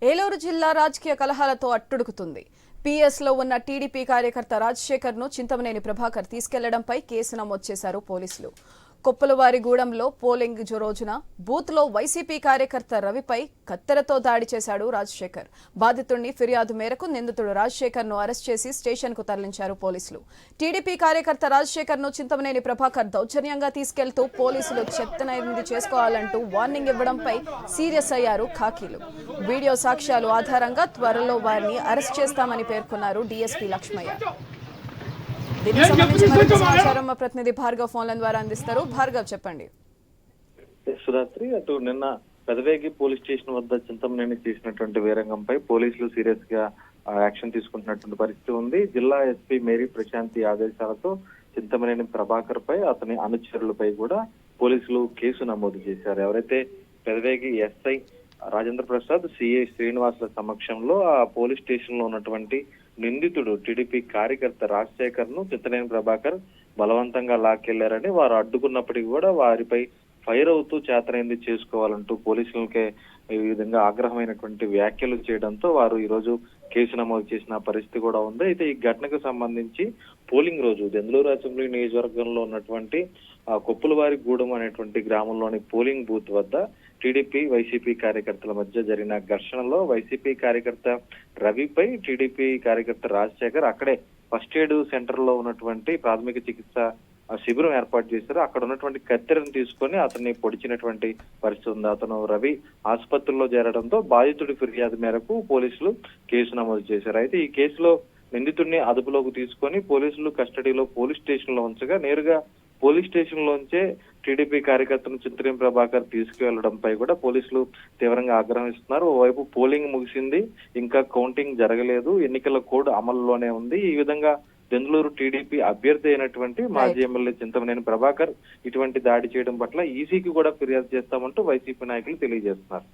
ఏలూరు జిల్లా రాజకీయ కలహాలతో అట్టుడుకుతుంది. పీఎస్లో ఉన్న టీడీపీ కార్యకర్త రాజశేఖర్ను చింతమనేని ప్రభాకర్ తీసుకెళ్లడంపై కేసు నమోదు చేశారు పోలీసులు. కొప్పలవారిగూడెంలో పోలింగ్ రోజున బూత్లో వైసీపీ కార్యకర్త రవిపై కత్తెరతో దాడి చేశాడు రాజశేఖర్. బాధితుడిని ఫిర్యాదు మేరకు నిందితుడు రాజశేఖర్ను అరెస్ట్ చేసి స్టేషన్కు తరలించారు పోలీసులు. టీడీపీ కార్యకర్త రాజశేఖర్ను చింతమనేని ప్రభాకర్ దౌర్జన్యంగా తీసుకెళ్తూ పోలీసులు చెత్తనైంది చేసుకోవాలంటూ వార్నింగ్ ఇవ్వడంపై సీరియస్ అయ్యారు ఖాకీలు. వీడియో సాక్ష్యాలు ఆధారంగా త్వరలో వారిని అరెస్ట్ చేస్తామని పేర్కొన్నారు డీఎస్పీ లక్ష్మయ్య. దీనికి సంబంధించి మరింత సమాచారం మా ప్రతినిధి భార్గవ్ ఫోన్ల ద్వారా అందిస్తారు. భార్గవ్, చెప్పండి. సుధాత్రి, అటు నిన్న పెదవేగి పోలీస్ స్టేషన్ వద్ద చింతమనేని చేసినటువంటి వీరంగంపై పోలీసులు సీరియస్ గా యాక్షన్ తీసుకుంటున్నటువంటి పరిస్థితి ఉంది. జిల్లా ఎస్పీ మేరీ ప్రశాంతి ఆదేశాలతో చింతమనేని ప్రభాకర్ పై అతని అనుచరులపై కూడా పోలీసులు కేసు నమోదు చేశారు. ఎవరైతే పెదవేగి ఎస్ఐ రాజేంద్ర ప్రసాద్, సిఐ శ్రీనివాసుల సమక్షంలో ఆ పోలీస్ స్టేషన్ లో ఉన్నటువంటి నిందితుడు టీడీపీ కార్యకర్త రాజశేఖర్ ను చింతమనేని ప్రభాకర్ బలవంతంగా లాక్కెళ్లారని వారు అడ్డుకున్నప్పటికీ కూడా వారిపై ఫైర్ అవుతూ చేతనైంది చేసుకోవాలంటూ పోలీసులకే ఈ విధంగా ఆగ్రహమైనటువంటి వ్యాఖ్యలు చేయడంతో వారు ఈ రోజు కేసు నమోదు చేసిన పరిస్థితి కూడా ఉంది. అయితే ఈ ఘటనకు సంబంధించి పోలింగ్ రోజు దెందులూరు అసెంబ్లీ నియోజకవర్గంలో ఉన్నటువంటి కొప్పులవారిగూడెం అనేటువంటి గ్రామంలోని పోలింగ్ బూత్ వద్ద టీడీపీ వైసీపీ కార్యకర్తల మధ్య జరిగిన ఘర్షణలో వైసీపీ కార్యకర్త రవిపై టీడీపీ కార్యకర్త రాజశేఖర్ అక్కడే ఫస్ట్ ఎయిడ్ సెంటర్ లో ఉన్నటువంటి ప్రాథమిక చికిత్స శిబిరం ఏర్పాటు చేశారు. అక్కడ ఉన్నటువంటి కత్తెరను తీసుకొని అతన్ని పొడిచినటువంటి పరిస్థితి ఉంది. అతను రవి ఆసుపత్రిలో చేరడంతో బాధితుడి ఫిర్యాదు మేరకు పోలీసులు కేసు నమోదు చేశారు. అయితే ఈ కేసులో నిందితుడిని అదుపులోకి తీసుకొని పోలీసులు కస్టడీలో పోలీస్ స్టేషన్ లో ఉంచగా నేరుగా పోలీస్ స్టేషన్ లోంచే టీడీపీ కార్యకర్తను చింతమనేని ప్రభాకర్ తీసుకువెళ్లడంపై కూడా పోలీసులు తీవ్రంగా ఆగ్రహిస్తున్నారు. ఓవైపు పోలింగ్ ముగిసింది, ఇంకా కౌంటింగ్ జరగలేదు, ఎన్నికల కోడ్ అమలులోనే ఉంది. ఈ విధంగా దెందులూరు టీడీపీ అభ్యర్థి అయినటువంటి మాజీ ఎమ్మెల్యే చింతమనేని ప్రభాకర్ ఇటువంటి దాడి చేయడం పట్ల ఈసీకి కూడా ఫిర్యాదు చేస్తామంటూ వైసీపీ నాయకులు తెలియజేస్తున్నారు.